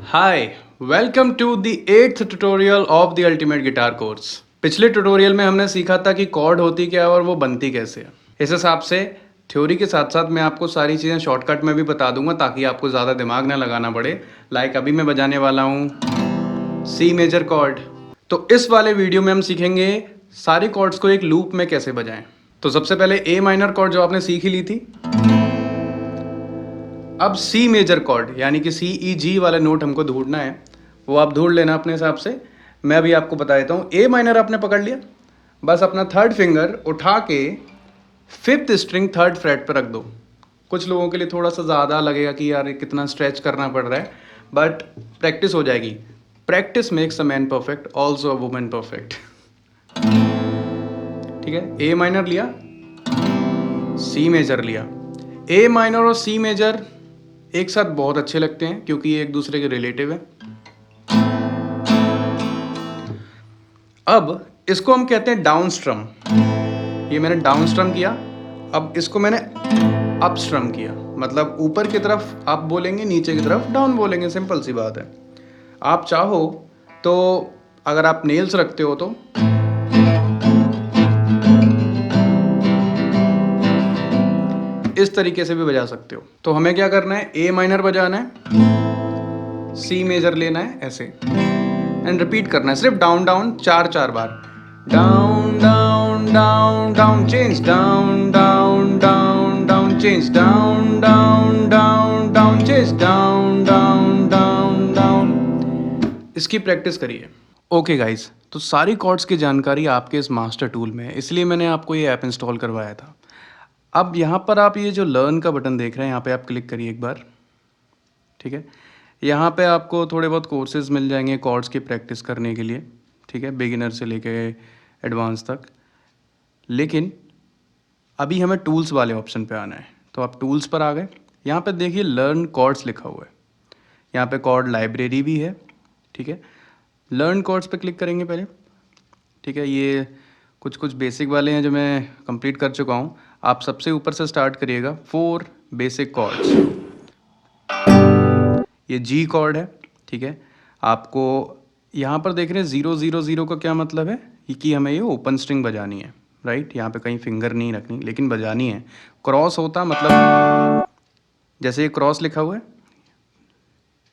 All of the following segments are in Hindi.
Hi, welcome to the 8th tutorial of the ultimate guitar course. पिछले ट्यूटोरियल में हमने सीखा था कि कॉर्ड होती क्या है और वो बनती कैसे है। इस हिसाब से थ्योरी के साथ साथ मैं आपको सारी चीज़ें शॉर्टकट में भी बता दूंगा ताकि आपको ज़्यादा दिमाग ना लगाना पड़े। लाइक अभी मैं बजाने वाला हूँ सी मेजर कॉर्ड। तो इस वाले वीडियो में हम सीखेंगे सारे कॉर्ड्स को एक लूप में कैसे बजाएं। तो सबसे पहले ए माइनर कॉर्ड जो आपने सीख ही ली थी। अब सी मेजर कॉर्ड यानी कि सी ई जी वाला नोट हमको ढूंढना है, वो आप ढूंढ लेना अपने हिसाब से। मैं अभी आपको बता देता हूँ। ए माइनर आपने पकड़ लिया, बस अपना थर्ड फिंगर उठा के फिफ्थ स्ट्रिंग थर्ड फ्रेट पर रख दो। कुछ लोगों के लिए थोड़ा सा ज़्यादा लगेगा कि यार कितना स्ट्रेच करना पड़ रहा है, बट प्रैक्टिस हो जाएगी। Practice makes a man perfect, also a women perfect. ठीक है, ए माइनर लिया, सी मेजर लिया। ए माइनर और सी मेजर एक साथ बहुत अच्छे लगते हैं क्योंकि ये एक दूसरे के रिलेटिव है। अब इसको हम कहते हैं डाउन स्ट्रम। ये मैंने डाउन स्ट्रम किया। अब इसको मैंने अप स्ट्रम किया, मतलब ऊपर की तरफ अप बोलेंगे, नीचे की तरफ डाउन बोलेंगे। सिंपल सी बात है। आप चाहो तो अगर आप नेल्स रखते हो तो इस तरीके से भी बजा सकते हो। तो हमें क्या करना है, ए माइनर बजाना है, सी मेजर लेना है ऐसे एंड रिपीट करना है सिर्फ डाउन डाउन चार चार बार। Down down down down change, down down down down change, down down down down change, down down down down. इसकी प्रैक्टिस करिए। ओके गाइस, तो सारी कॉर्ड्स की जानकारी आपके इस मास्टर टूल में है, इसलिए मैंने आपको ये ऐप इंस्टॉल करवाया था। अब यहाँ पर आप ये जो लर्न का बटन देख रहे हैं, यहाँ पे आप क्लिक करिए एक बार। ठीक है, यहाँ पे आपको थोड़े बहुत कोर्सेज मिल जाएंगे कॉर्ड्स की प्रैक्टिस करने के लिए। ठीक है, बिगिनर से लेके एडवांस तक। लेकिन अभी हमें टूल्स वाले ऑप्शन पे आना है, तो आप टूल्स पर आ गए। यहाँ पे देखिए लर्न कॉर्ड्स लिखा हुआ है, यहाँ पे कॉर्ड लाइब्रेरी भी है। ठीक है, लर्न कॉर्ड्स पे क्लिक करेंगे पहले। ठीक है, ये कुछ कुछ बेसिक वाले हैं जो मैं कंप्लीट कर चुका हूँ। आप सबसे ऊपर से स्टार्ट करिएगा। 4 बेसिक कॉर्ड्स। ये जी कॉर्ड है। ठीक है, आपको यहाँ पर देख रहे हैं 0 0 0 का क्या मतलब है कि हमें ये ओपन स्ट्रिंग बजानी है। राइट, यहाँ पे कहीं फिंगर नहीं रखनी, लेकिन बजानी है। क्रॉस होता मतलब जैसे ये क्रॉस लिखा हुआ है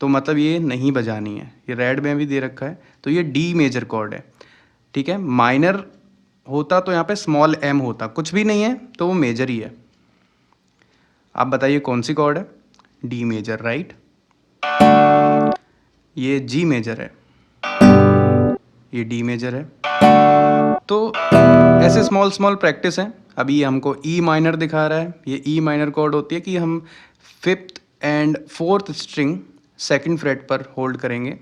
तो मतलब ये नहीं बजानी है। ये रेड में भी दे रखा है, तो ये डी मेजर कॉर्ड है। ठीक है, माइनर होता तो यहाँ पे स्मॉल एम होता, कुछ भी नहीं है तो वो मेजर ही है। आप बताइए कौन सी कॉर्ड है? D major, right. ये जी मेजर है, ये डी मेजर है। तो ऐसे स्मॉल स्मॉल प्रैक्टिस है। अभी हमको ई माइनर दिखा रहा है। ये ई माइनर कॉर्ड होती है कि हम fifth and fourth string second freight पर होल्ड करेंगे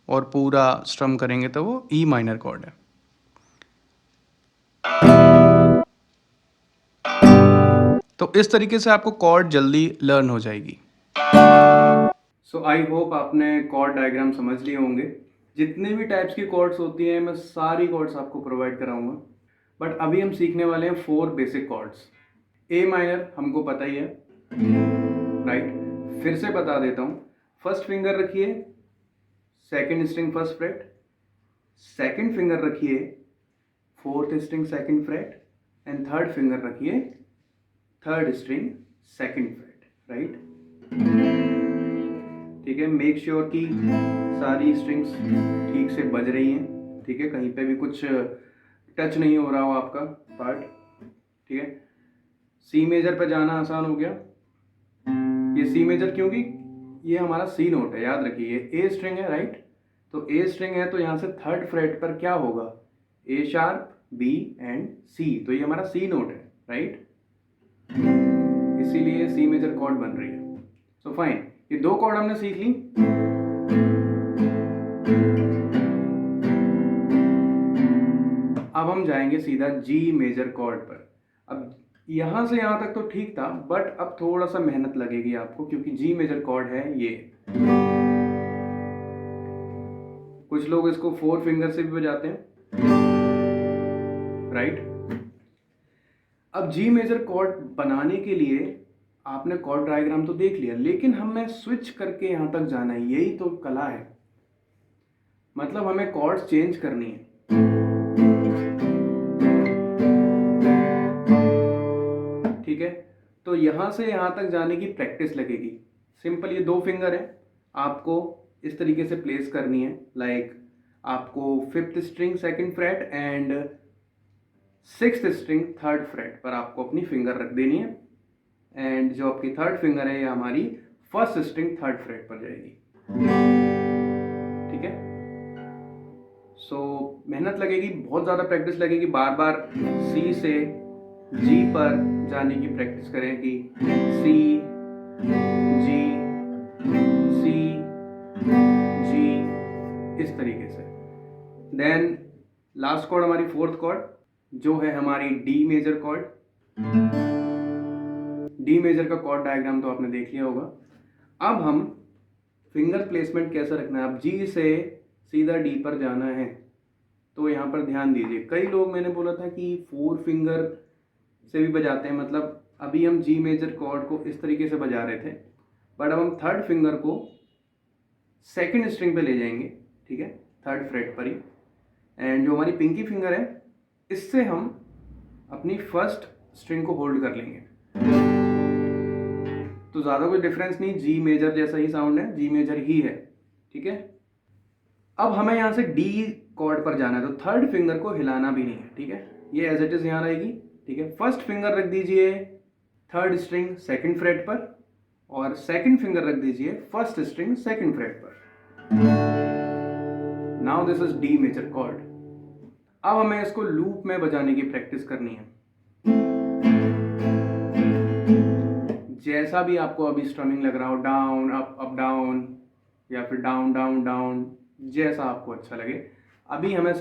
और पूरा स्ट्रम करेंगे, तो वो ई माइनर कॉर्ड है। तो इस तरीके से आपको कॉर्ड जल्दी लर्न हो जाएगी। सो आई होप आपने कॉर्ड डायग्राम समझ लिए होंगे। जितने भी टाइप्स की कॉर्ड्स होती हैं मैं सारी कॉर्ड्स आपको प्रोवाइड कराऊंगा। बट अभी हम सीखने वाले हैं 4 बेसिक कॉर्ड्स। ए माइनर हमको पता ही है, राइट। फिर से बता देता हूँ। फर्स्ट फिंगर रखिए second string first fret, second finger रखिए fourth string second fret, and third finger रखिए third string second fret, right. ठीक है, मेक श्योर कि सारी स्ट्रिंग्स ठीक से बज रही हैं। ठीक है, कहीं पे भी कुछ टच नहीं हो रहा हो आपका पार्ट। ठीक है, सी मेजर पे जाना आसान हो गया। ये सी मेजर क्योंकि ये हमारा सी नोट है, याद रखिए। ये ए स्ट्रिंग है, राइट। तो ए स्ट्रिंग है तो यहाँ से थर्ड फ्रेट पर क्या होगा? ए शार्प, बी एंड सी। तो ये हमारा सी नोट है, राइट। इसीलिए सी मेजर कॉर्ड बन रही है। सो फाइन, ये 2 कॉर्ड हमने सीख ली। अब हम जाएंगे सीधा जी मेजर कॉर्ड पर। अब यहां से यहां तक तो ठीक था, बट अब थोड़ा सा मेहनत लगेगी आपको क्योंकि जी मेजर कॉर्ड है ये। कुछ लोग इसको 4 फिंगर से भी बजाते हैं, राइट। अब जी मेजर कॉर्ड बनाने के लिए आपने कॉर्ड डायग्राम तो देख लिया, लेकिन हमें स्विच करके यहाँ तक जाना है, यही तो कला है। मतलब हमें कॉर्ड्स चेंज करनी है। ठीक है, तो यहाँ से यहाँ तक जाने की प्रैक्टिस लगेगी। सिंपल, ये 2 फिंगर है, आपको इस तरीके से प्लेस करनी है। लाइक आपको 5th string 2nd freight and 6th string 3rd freight पर आपको अपनी फिंगर रख देनी है। एंड जो आपकी 3rd फिंगर है, ये हमारी 1st स्ट्रिंग 3rd फ्रेट पर जाएगी। ठीक है, सो मेहनत लगेगी, बहुत ज़्यादा प्रैक्टिस लगेगी। बार बार सी से जी पर जाने की प्रैक्टिस करें कि सी जी सी जी, इस तरीके से। देन लास्ट कॉर्ड हमारी 4th कॉर्ड जो है हमारी D major chord. D major का कॉर्ड डायग्राम तो आपने देख लिया होगा। अब हम फिंगर प्लेसमेंट कैसे रखना है। अब जी से सीधा डी पर जाना है, तो यहाँ पर ध्यान दीजिए। कई लोग, मैंने बोला था कि 4 फिंगर से भी बजाते हैं, मतलब अभी हम जी मेजर कॉर्ड को इस तरीके से बजा रहे थे, बट अब हम 3rd फिंगर को 2nd स्ट्रिंग पे ले जाएंगे। ठीक है, 3rd फ्रेट पर ही। एंड जो हमारी पिंकी फिंगर है, इससे हम अपनी 1st स्ट्रिंग को होल्ड कर लेंगे। तो ज़्यादा कोई डिफरेंस नहीं, जी मेजर जैसा ही साउंड है, जी मेजर ही है। ठीक है, अब हमें यहाँ से डी कॉर्ड पर जाना है, तो 3rd फिंगर को हिलाना भी नहीं है। ठीक है, ये एज इट इज यहाँ रहेगी। ठीक है, 1st फिंगर रख दीजिए 3rd स्ट्रिंग 2nd फ्रेट पर, और 2nd फिंगर रख दीजिए 1st स्ट्रिंग 2nd फ्रेट पर। Now this is D major chord. अब हमें इसको लूप में बजाने की प्रैक्टिस करनी है। जैसा भी आपको अभी स्ट्रमिंग लग रहा हो, डाउन अप अप डाउन, या फिर डाउन डाउन डाउन, जैसा आपको अच्छा लगे। अभी हमें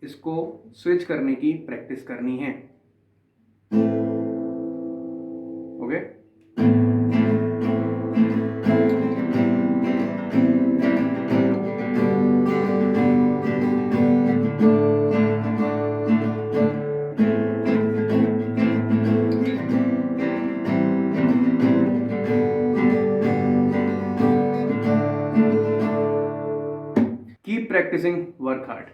इसको स्विच करने की प्रैक्टिस करनी है। Okay, keep practising, work hard.